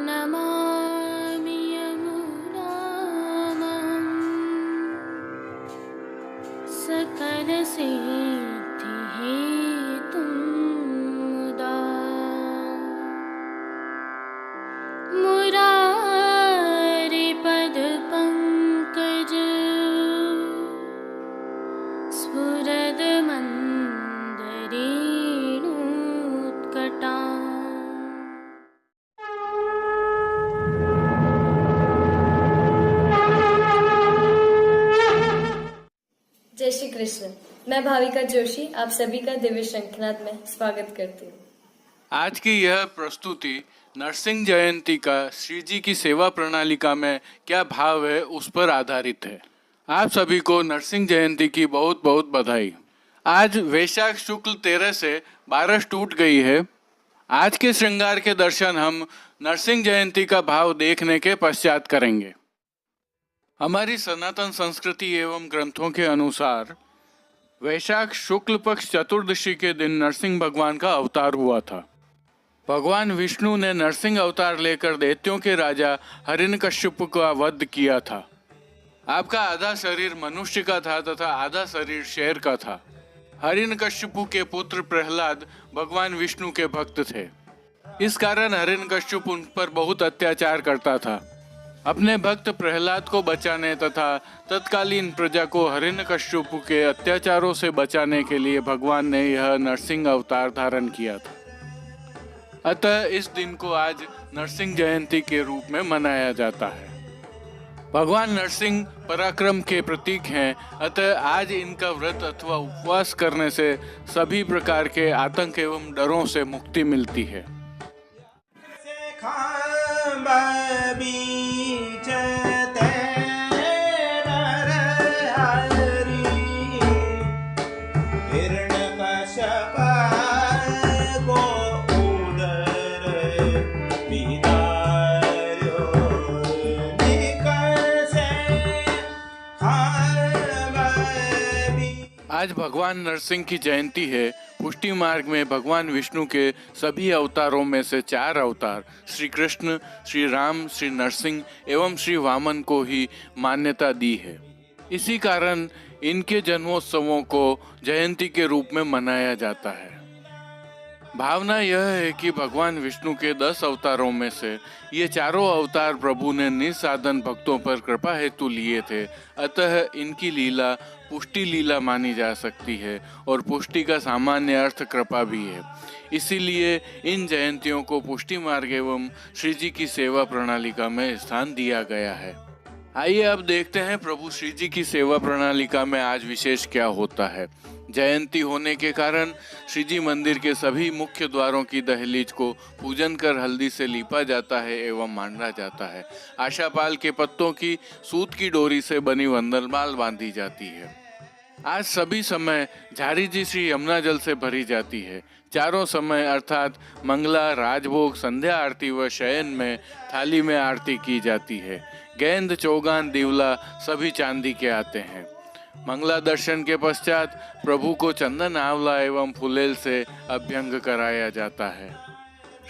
नमामि यमुनां सकलसिद्धिहेतुं मुदा मुरारिपदपङ्कज स्फुरदमन्दरेणुत्कटा। जय श्री कृष्ण। मैं भाविका जोशी आप सभी का दिव्य शंखनाद में स्वागत करती हूँ। आज की यह प्रस्तुति नरसिंह जयंती का श्री जी की सेवा प्रणालिका में क्या भाव है उस पर आधारित है। आप सभी को नरसिंह जयंती की बहुत बहुत बधाई। आज वैशाख शुक्ल 13 से बारस टूट गई है। आज के श्रृंगार के दर्शन हम नरसिंह जयंती का भाव देखने के पश्चात करेंगे। हमारी सनातन संस्कृति एवं ग्रंथों के अनुसार वैशाख शुक्ल पक्ष चतुर्दशी के दिन नरसिंह भगवान का अवतार हुआ था। भगवान विष्णु ने नरसिंह अवतार लेकर दैत्यों के राजा हिरण्यकश्यप का वध किया था। आपका आधा शरीर मनुष्य का था तथा आधा शरीर शेर का था। हिरण्यकश्यप के पुत्र प्रहलाद भगवान विष्णु के भक्त थे। इस कारण हिरण्यकश्यप उन पर बहुत अत्याचार करता था। अपने भक्त प्रहलाद को बचाने तथा तत्कालीन प्रजा को हिरण्यकश्यप के अत्याचारों से बचाने के लिए भगवान ने यह नरसिंह अवतार धारण किया था। अतः इस दिन को आज नरसिंह जयंती के रूप में मनाया जाता है। भगवान नरसिंह पराक्रम के प्रतीक हैं, अतः आज इनका व्रत अथवा उपवास करने से सभी प्रकार के आतंक एवं डरों से मुक्ति मिलती है। आज भगवान नरसिंह की जयंती है। पुष्टि मार्ग में भगवान विष्णु के सभी अवतारों में से 4 अवतार श्री कृष्ण, श्री राम, श्री नरसिंह एवं श्री वामन को ही मान्यता दी है। इसी कारण इनके जन्मोत्सवों को जयंती के रूप में मनाया जाता है। भावना यह है कि भगवान विष्णु के 10 अवतारों में से ये चारों अवतार प्रभु ने निसाधन भक्तों पर कृपा हेतु लिए थे। अतः इनकी लीला पुष्टि लीला मानी जा सकती है और पुष्टि का सामान्य अर्थ कृपा भी है। इसीलिए इन जयंतियों को पुष्टि मार्ग एवं श्री जी की सेवा प्रणालिका में स्थान दिया गया है। आइए अब देखते हैं प्रभु श्री जी की सेवा प्रणालिका में आज विशेष क्या होता है। जयंती होने के कारण श्री जी मंदिर के सभी मुख्य द्वारों की दहलीज को पूजन कर हल्दी से लीपा जाता है एवं मांडा जाता है। आशापाल के पत्तों की सूत की डोरी से बनी वंदनमाल बांधी जाती है। आज सभी समय झारी जी श्री यमुना जल से भरी जाती है। चारों समय अर्थात मंगला, राजभोग, संध्या आरती व शयन में थाली में आरती की जाती है। गेंद, चौगान, दिवला सभी चांदी के आते हैं। मंगला दर्शन के पश्चात प्रभु को चंदन, आंवला एवं फुलेल से अभ्यंग कराया जाता है।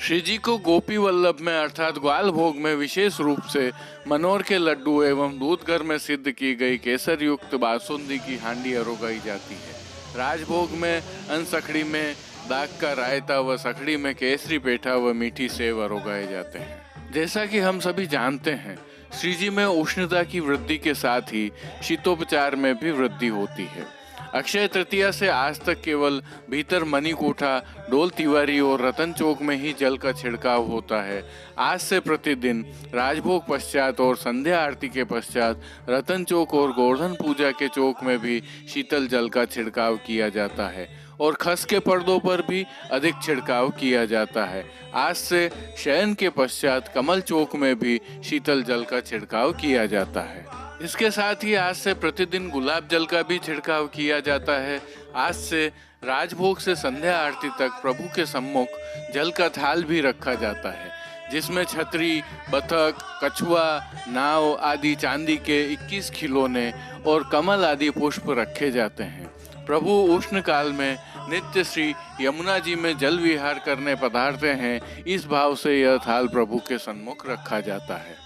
श्री जी को गोपी वल्लभ में अर्थात ग्वाल भोग में विशेष रूप से मनोर के लड्डू एवं दूध घर में सिद्ध की गई केसर युक्त बासुंदी की हांडी अरोगाई जाती है। राजभोग में अनसखड़ी में दाग का रायता व सखड़ी में केसरी पेठा व मीठी सेव अरोगाए जाते हैं। जैसा कि हम सभी जानते हैं, श्री जी में उष्णता की वृद्धि के साथ ही शीतोपचार में भी वृद्धि होती है। अक्षय तृतीया से आज तक केवल भीतर मणिकोठा, डोल तिवारी और रतन चौक में ही जल का छिड़काव होता है। आज से प्रतिदिन राजभोग पश्चात और संध्या आरती के पश्चात रतन चौक और गोवर्धन पूजा के चौक में भी शीतल जल का छिड़काव किया जाता है। और खस के पर्दों पर भी अधिक छिड़काव किया जाता है। आज से शयन के पश्चात कमल चौक में भी शीतल जल का छिड़काव किया जाता है। इसके साथ ही आज से प्रतिदिन गुलाब जल का भी छिड़काव किया जाता है। आज से राजभोग से संध्या आरती तक प्रभु के सम्मुख जल का थाल भी रखा जाता है, जिसमें छतरी, बतख, कछुआ, नाव आदि चांदी के 21 खिलौने और कमल आदि पुष्प रखे जाते हैं। प्रभु उष्ण काल में नित्य श्री यमुना जी में जल विहार करने पधारते हैं। इस भाव से यह थाल प्रभु के सम्मुख रखा जाता है।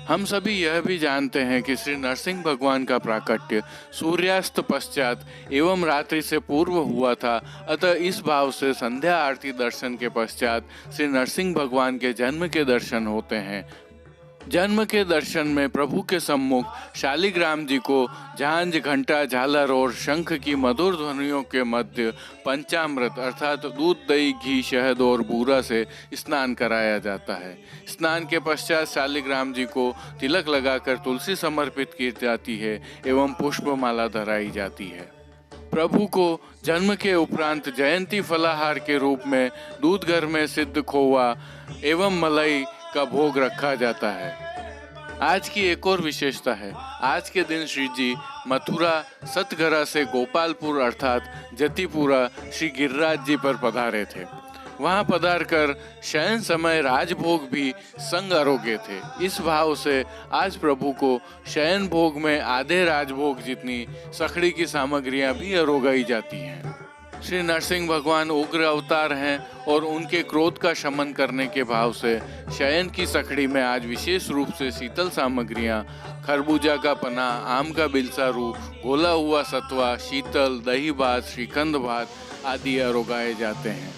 हम सभी यह भी जानते हैं कि श्री नरसिंह भगवान का प्राकट्य सूर्यास्त पश्चात एवं रात्रि से पूर्व हुआ था। अतः इस भाव से संध्या आरती दर्शन के पश्चात श्री नरसिंह भगवान के जन्म के दर्शन होते हैं। जन्म के दर्शन में प्रभु के सम्मुख शालिग्राम जी को झांझ, घंटा, झालर और शंख की मधुर ध्वनियों के मध्य पंचामृत अर्थात दूध, दही, घी, शहद और बूरा से स्नान कराया जाता है। स्नान के पश्चात शालिग्राम जी को तिलक लगाकर तुलसी समर्पित की जाती है एवं पुष्पमाला धराई जाती है। प्रभु को जन्म के उपरांत जयंती फलाहार के रूप में दूध घर में सिद्ध खोवा एवं मलाई का भोग रखा जाता है। आज की एक और विशेषता है, आज के दिन श्री जी मथुरा सतघरा से गोपालपुर अर्थात जतिपुरा श्री गिरिराज जी पर पधारे थे। वहां पधार कर शयन समय राजभोग भी संग अरोगे थे। इस भाव से आज प्रभु को शयन भोग में आधे राजभोग जितनी सखड़ी की सामग्रियां भी अरोगाई जाती हैं। श्री नरसिंह भगवान उग्र अवतार हैं और उनके क्रोध का शमन करने के भाव से शयन की सखड़ी में आज विशेष रूप से शीतल सामग्रियां खरबूजा का पना, आम का बिलसारू, घोला हुआ सतवा, शीतल, दही भात, श्रीखंड भात आदि अरोगाए जाते हैं।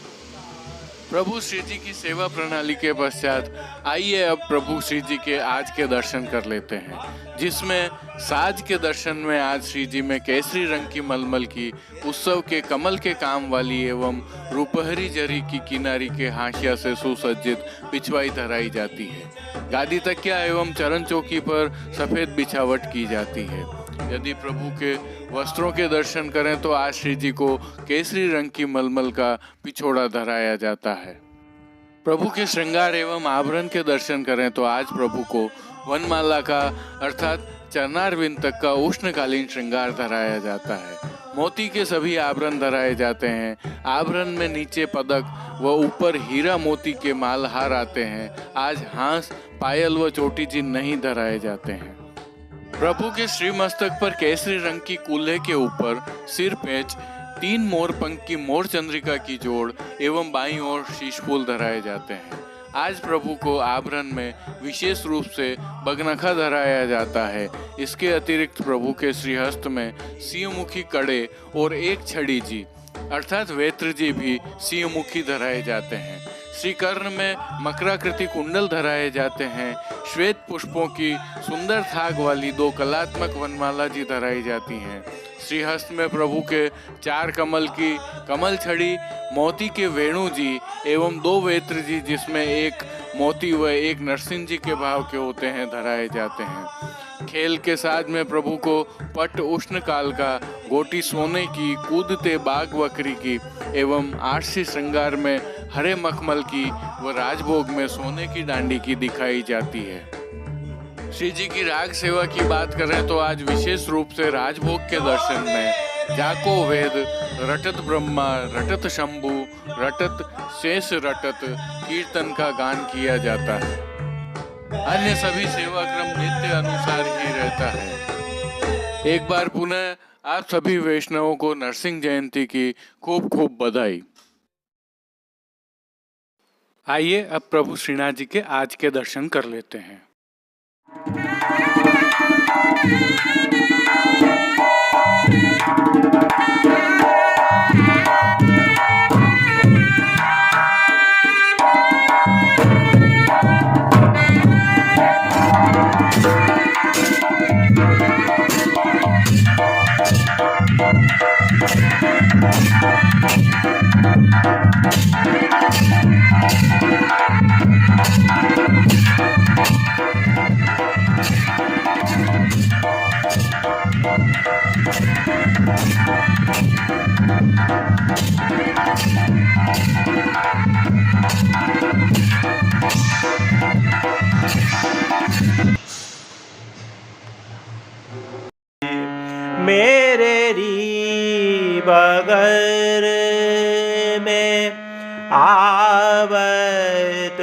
प्रभु श्री जी की सेवा प्रणाली के पश्चात आइए अब प्रभु श्री जी के आज के दर्शन कर लेते हैं, जिसमें साज के दर्शन में आज श्री जी में केसरी रंग की मलमल की उत्सव के कमल के काम वाली एवं रुपहरी जरी की किनारी के हाशिया से सुसज्जित पिछवाई धराई जाती है। गादी तकिया एवं चरण चौकी पर सफेद बिछावट की जाती है। यदि प्रभु के वस्त्रों के दर्शन करें तो आज श्री जी को केसरी रंग की मलमल का पिछोड़ा धराया जाता है। प्रभु के श्रृंगार एवं आभरण के दर्शन करें तो आज प्रभु को वनमाला का अर्थात चरणारविंद तक का उष्णकालीन श्रृंगार धराया जाता है। मोती के सभी आभरण धराए जाते हैं। आभरण में नीचे पदक व ऊपर हीरा मोती के मालहार आते हैं। आज हांस, पायल व चोटी चिन्ह नहीं धराए जाते हैं। प्रभु के श्री मस्तक पर केसरी रंग की कूल्हे के ऊपर सिर पेच, 3 मोर पंख की मोर चंद्रिका की जोड़ एवं बाईं ओर शीश फूल धराए जाते हैं। आज प्रभु को आभरण में विशेष रूप से बगनखा धराया जाता है। इसके अतिरिक्त प्रभु के श्रीहस्त में सिंहमुखी कड़े और एक छड़ी जी अर्थात वेत्र जी भी सिंहमुखी धराए जाते हैं। श्री कर्ण में मकराकृति कुंडल धराए जाते हैं। श्वेत पुष्पों की सुंदर थाग वाली 2 कलात्मक वनमाला जी धराई जाती हैं। श्रीहस्त में प्रभु के 4 कमल की कमल छड़ी, मोती के वेणु जी एवं 2 वेत्र जी जिसमें एक मोती व एक नरसिंह जी के भाव के होते हैं धराए जाते हैं। खेल के साज में प्रभु को पट उष्ण काल का, गोटी सोने की, कूदते बाघ बकरी की एवं आरसी श्रृंगार में हरे मखमल की व राजभोग में सोने की डांडी की दिखाई जाती है। श्री जी की राग सेवा की बात करें तो आज विशेष रूप से राजभोग के दर्शन में जाको वेद, रटत ब्रह्मा, रटत शंभु, रटत शेष रटत कीर्तन का गान किया जाता है। अन्य सभी सेवा क्रम नित्य अनुसार ही रहता है। एक बार पुनः आप सभी वैष्णवों को नरसिंह जयंती की खूब खूब बधाई। आइए अब प्रभु श्रीनाथ जी के आज के दर्शन कर लेते हैं। मेरे री बगर में आवत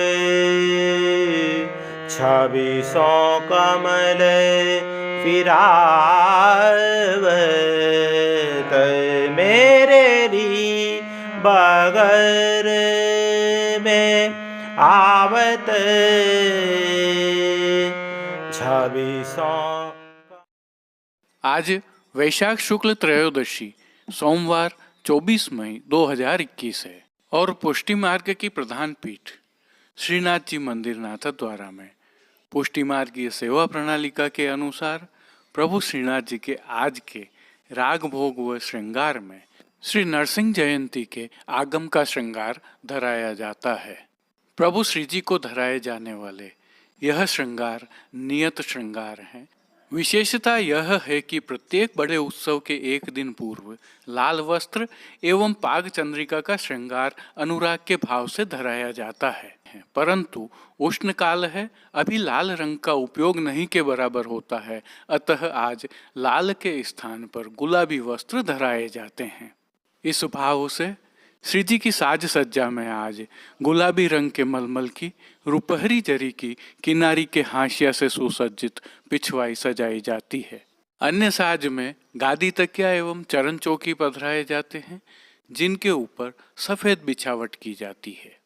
छब्बीसों कमल फिरावत मेरे री बगर में आवत छब्बीसों। आज वैशाख शुक्ल त्रयोदशी सोमवार 24 मई 2021 है और पुष्टि मार्ग की प्रधान पीठ श्रीनाथ जी मंदिर नाथद्वारा में पुष्टि मार्गीय सेवा प्रणालिका के अनुसार प्रभु श्रीनाथ जी के आज के राग भोग व श्रृंगार में श्री नरसिंह जयंती के आगम का श्रृंगार धराया जाता है। प्रभु श्री जी को धराए जाने वाले यह श्रृंगार नियत श्रृंगार है। विशेषता यह है कि प्रत्येक बड़े उत्सव के एक दिन पूर्व लाल वस्त्र एवं पाग चंद्रिका का श्रृंगार अनुराग के भाव से धराया जाता है, परंतु उष्ण काल है, अभी लाल रंग का उपयोग नहीं के बराबर होता है, अतः आज लाल के स्थान पर गुलाबी वस्त्र धराए जाते हैं। इस भाव से श्री जी की साज सज्जा में आज गुलाबी रंग के मलमल की रुपहरी जरी की किनारी के हाशिया से सुसज्जित पिछवाई सजाई जाती है। अन्य साज में गादी तकिया एवं चरण चौकी पधराए जाते हैं, जिनके ऊपर सफेद बिछावट की जाती है।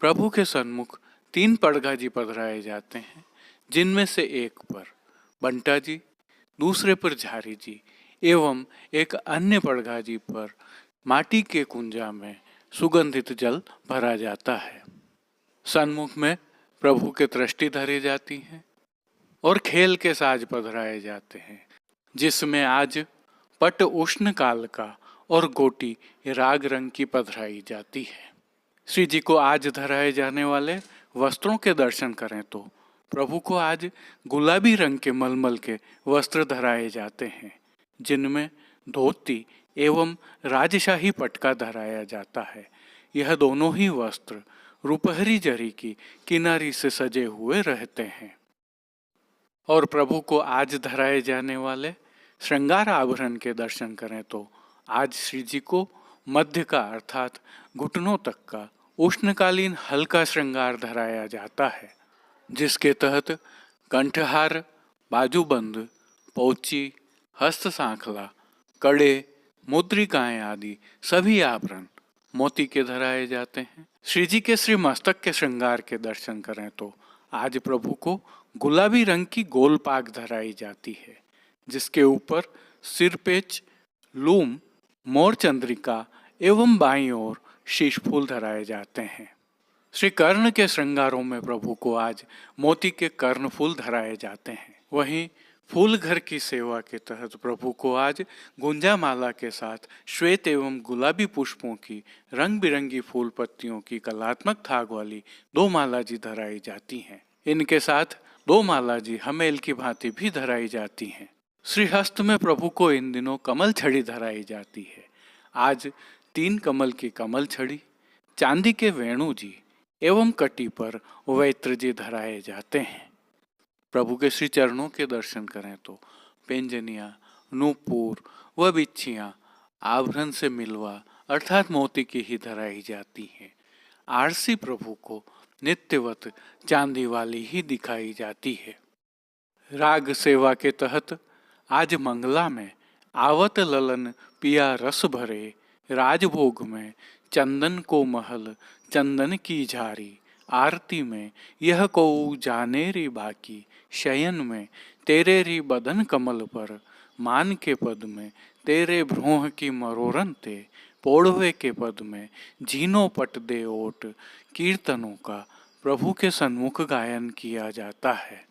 प्रभु के सन्मुख 3 पड़गा जी पधराए जाते हैं, जिनमें से एक पर बंटा जी, दूसरे पर झारी जी एवं एक अन्य पड़गा जी पर माटी के कुंजा में सुगंधित जल भरा जाता है। सन्मुख में प्रभु के दृष्टि धरी जाती हैं और खेल के साज पधराए जाते हैं, जिसमें आज पट उष्ण काल का और गोटी राग रंग की पधराई जाती है। श्री जी को आज धराए जाने वाले वस्त्रों के दर्शन करें तो प्रभु को आज गुलाबी रंग के मलमल के वस्त्र धराए जाते हैं, जिनमें धोती एवं राजशाही पटका धराया जाता है। यह दोनों ही वस्त्र रुपहरी जरी की किनारी से सजे हुए रहते हैं। और प्रभु को आज धराए जाने वाले श्रृंगार आभरण के दर्शन करें तो आज श्री जी को मध्य का अर्थात घुटनों तक का उष्णकालीन हल्का श्रृंगार धराया जाता है, जिसके तहत कंठहार, बाजूबंद, पौची, हस्त सांखला, कड़े, मुद्रिकाएं आदि सभी आभरण मोती के धराए जाते हैं। श्री जी के श्री मस्तक के श्रृंगार के दर्शन करें तो आज प्रभु को गुलाबी रंग की गोल पाग धराई जाती है, जिसके ऊपर सिरपेच, लूम, मोर चंद्रिका एवं बाईं ओर शीश फूल धराए जाते हैं। श्री कर्ण के श्रृंगारों में प्रभु को आज मोती के कर्ण फूल धराए जाते हैं। वहीं फूल घर की सेवा के तहत प्रभु को आज गुंजा माला के साथ श्वेत एवं गुलाबी पुष्पों की रंग बिरंगी फूल पत्तियों की कलात्मक थाग वाली 2 माला जी धराई जाती हैं। इनके साथ 2 माला जी हमेल की भांति भी धराई जाती हैं। श्रीहस्त में प्रभु को इन दिनों कमल छड़ी धराई जाती है। आज 3 कमल की कमल छड़ी, चांदी के वेणु जी एवं कटी पर वैत्र जी धराए जाते हैं। प्रभु के श्री चरणों के दर्शन करें तो पेंजनिया, नूपुर व बिच्छियाँ आभरण से मिलवा अर्थात मोती की ही धराई जाती हैं। आरसी प्रभु को नित्यवत चांदी वाली ही दिखाई जाती है। राग सेवा के तहत आज मंगला में आवत ललन पिया रस भरे, राजभोग में चंदन को महल चंदन की झारी, आरती में यह को जाने री बाकी, शयन में तेरे री बदन कमल पर, मान के पद में तेरे भ्रूह की मरोरन ते, पोड़वे के पद में झीनो पट दे ओट, कीर्तनों का प्रभु के सन्मुख गायन किया जाता है।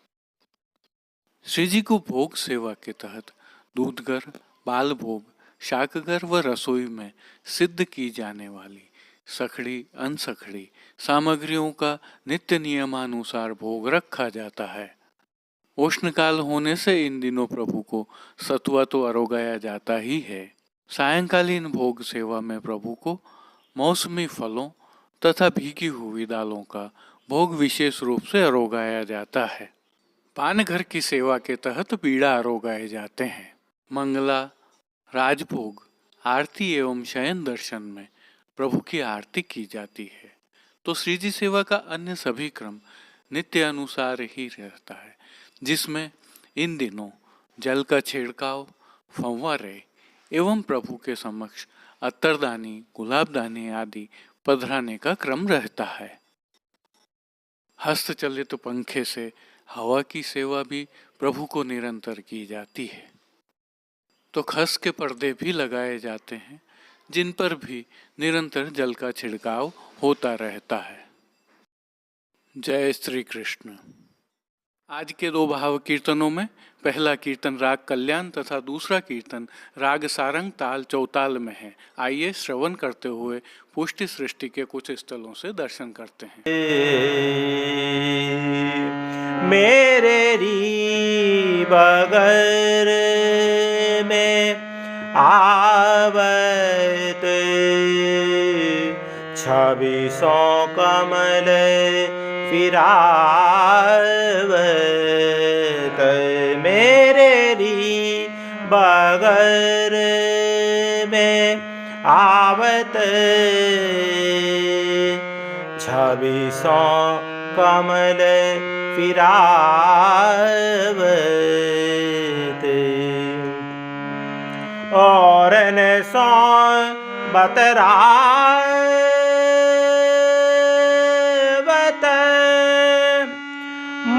श्री जी को भोग सेवा के तहत दूधगर, बाल भोग, शाकगर व रसोई में सिद्ध की जाने वाली सखड़ी अनसखड़ी सामग्रियों का नित्य नियमानुसार भोग रखा जाता है। उष्णकाल होने से इन दिनों प्रभु को सतुआ तो अरोगाया जाता ही है। सायंकालीन भोग सेवा में प्रभु को मौसमी फलों तथा भीगी हुई दालों का भोग विशेष रूप से अरोगाया जाता है। पानघर की सेवा के तहत बीड़ा आरोह गाए जाते हैं। मंगला, राजभोग, आरती एवं शयन दर्शन में प्रभु की आरती की जाती है। तो श्री जी सेवा का अन्य सभी क्रम नित्य अनुसार ही रहता है, जिसमें इन दिनों जल का छिड़काव, फव्वारे एवं प्रभु के समक्ष अत्तरदानी, गुलाबदानी आदि पधराने का क्रम रहता है। हस्तचलित पंखे से हवा की सेवा भी प्रभु को निरंतर की जाती है। तो खस के पर्दे भी लगाए जाते हैं, जिन पर भी निरंतर जल का छिड़काव होता रहता है। जय श्री कृष्ण। आज के दो भाव कीर्तनों में पहला कीर्तन राग कल्याण तथा दूसरा कीर्तन राग सारंग ताल चौताल में है। आइए श्रवण करते हुए पुष्टि सृष्टि के कुछ स्थलों से दर्शन करते हैं। मेरे री बगर में आवत 2600 कमल फिरावत। मेरे री बगर में आवत 2600 कमल फिरावत। और न सौ बतरावत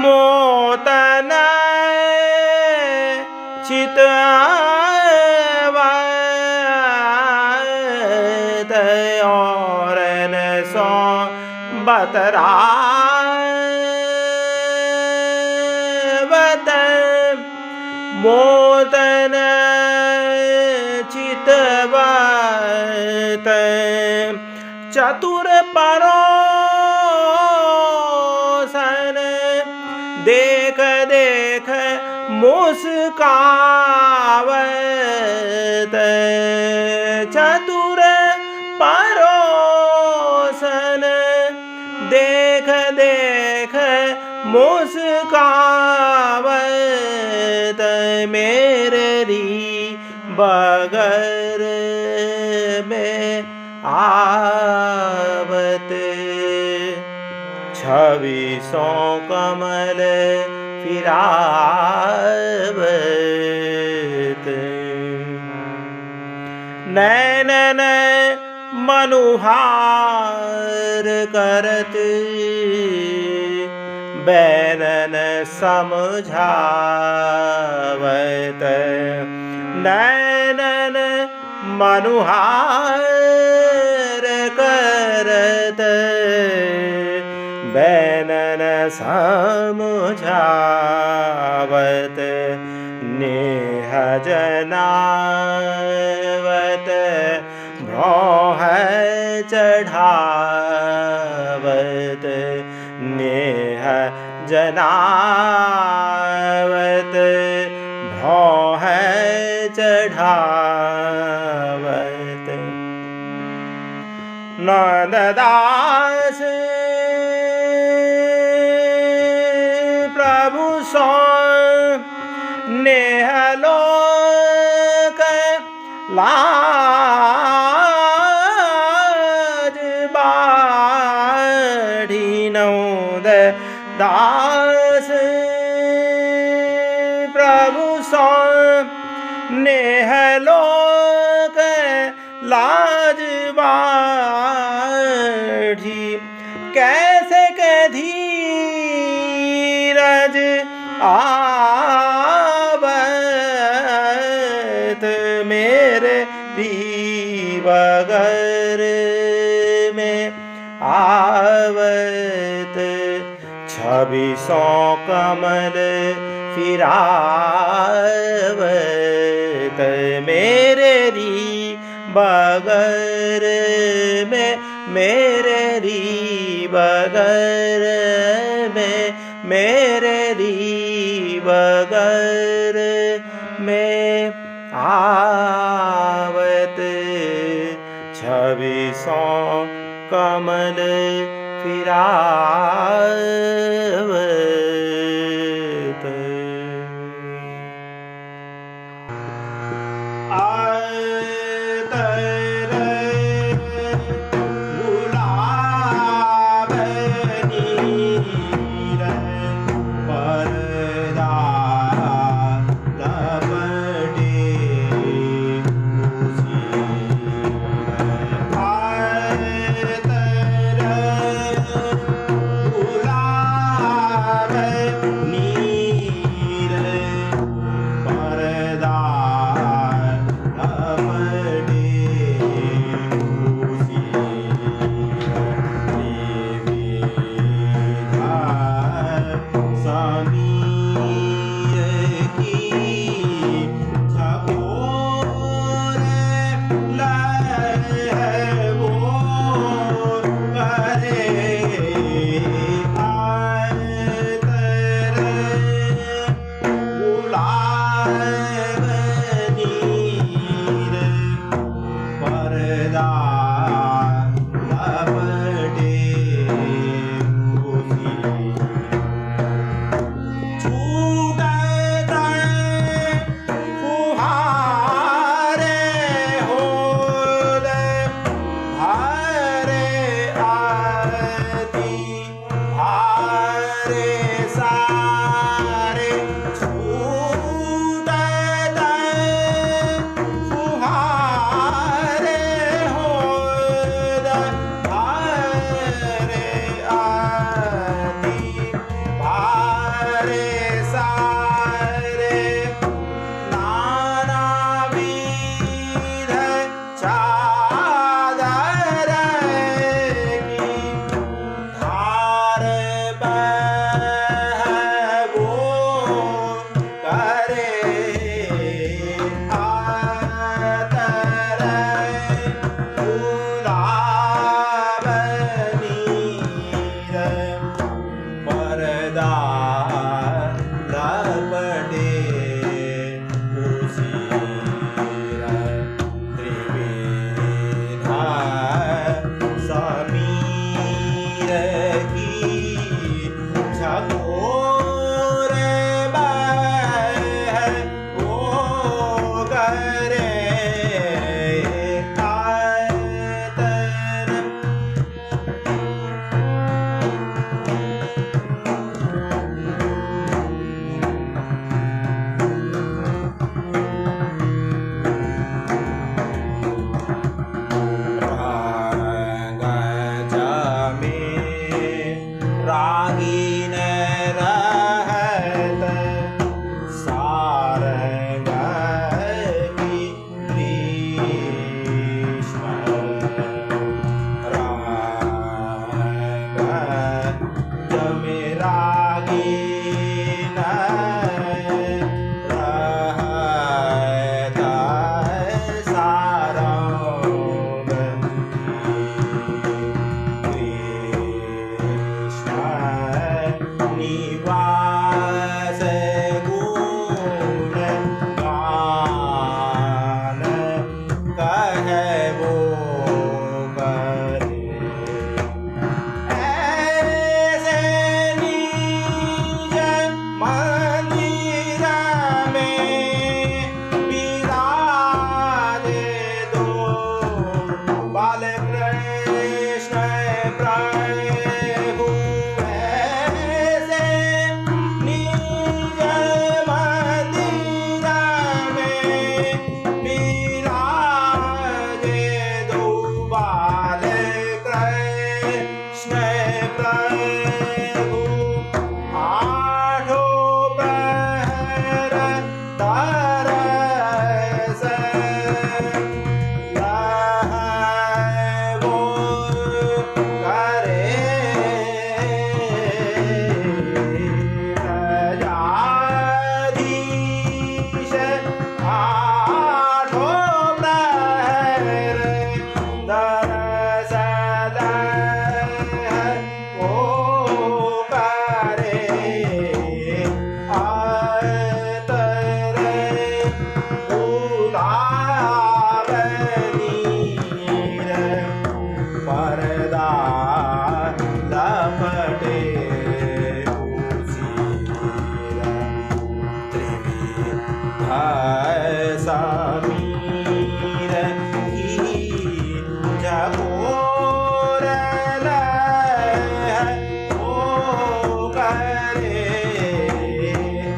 मोतन चितवत। और न सौ बतरावत मोतन चितवत। चतुर परोसन देख देख मुस्कावत। चतुर परोसन देख देख मुस्कावत। मेरे री बगर में आवत 2600 कमल फिरावत। नैनन मनुहार करत बैनन समझावत। नैनन मनुहार करत बैनन समझावत। नेह जनावत भौह चढ़ावत। नेह जनावत भौह चढ़ावत। नंददास प्रभु सो नेहलोक लाज बाढ़ी। नंददास प्रभु सो नेहलोक लाज बाढ़ी। कैसे के धीरज आवत। मेरे बगर में आवत 2600 कमल फिरावत। मेरे री बगर में, मेरे री बगर में, मेरे री बगर में आवत 2600 कमल फिरावत। समीर की जपोर ओ करे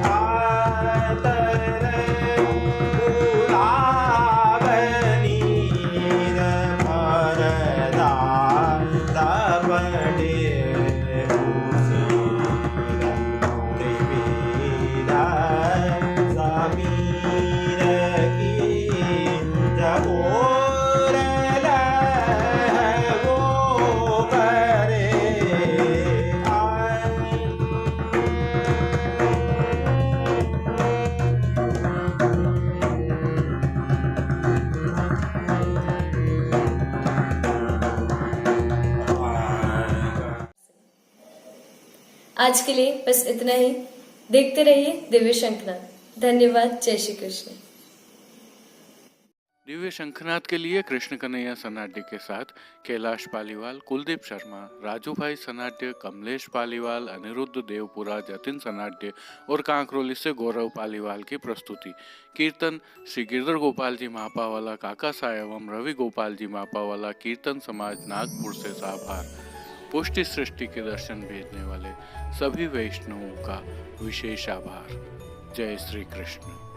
आतर गुलाबनी मरदा तपड़े समीर की जपोर वो करे आज के लिए बस इतना ही। देखते रहिए दिव्य शंखनाद। धन्यवाद। जय श्री कृष्ण। दिव्य शंखनाद के लिए कृष्ण कन्हैया सनाड्य के साथ कैलाश पालीवाल, कुलदीप शर्मा, राजू भाई सनाड्य, कमलेश पालीवाल, अनिरुद्ध देवपुरा, जतिन सनाड्य और कांकरोली से गौरव पालीवाल की प्रस्तुति। कीर्तन श्री गिरधर गोपाल जी मापावाला काका सा एवं रवि गोपाल जी मापावाला कीर्तन समाज नागपुर से साभार। पुष्टि सृष्टि के दर्शन भेजने वाले सभी वैष्णवों का विशेष आभार। जय श्री कृष्ण।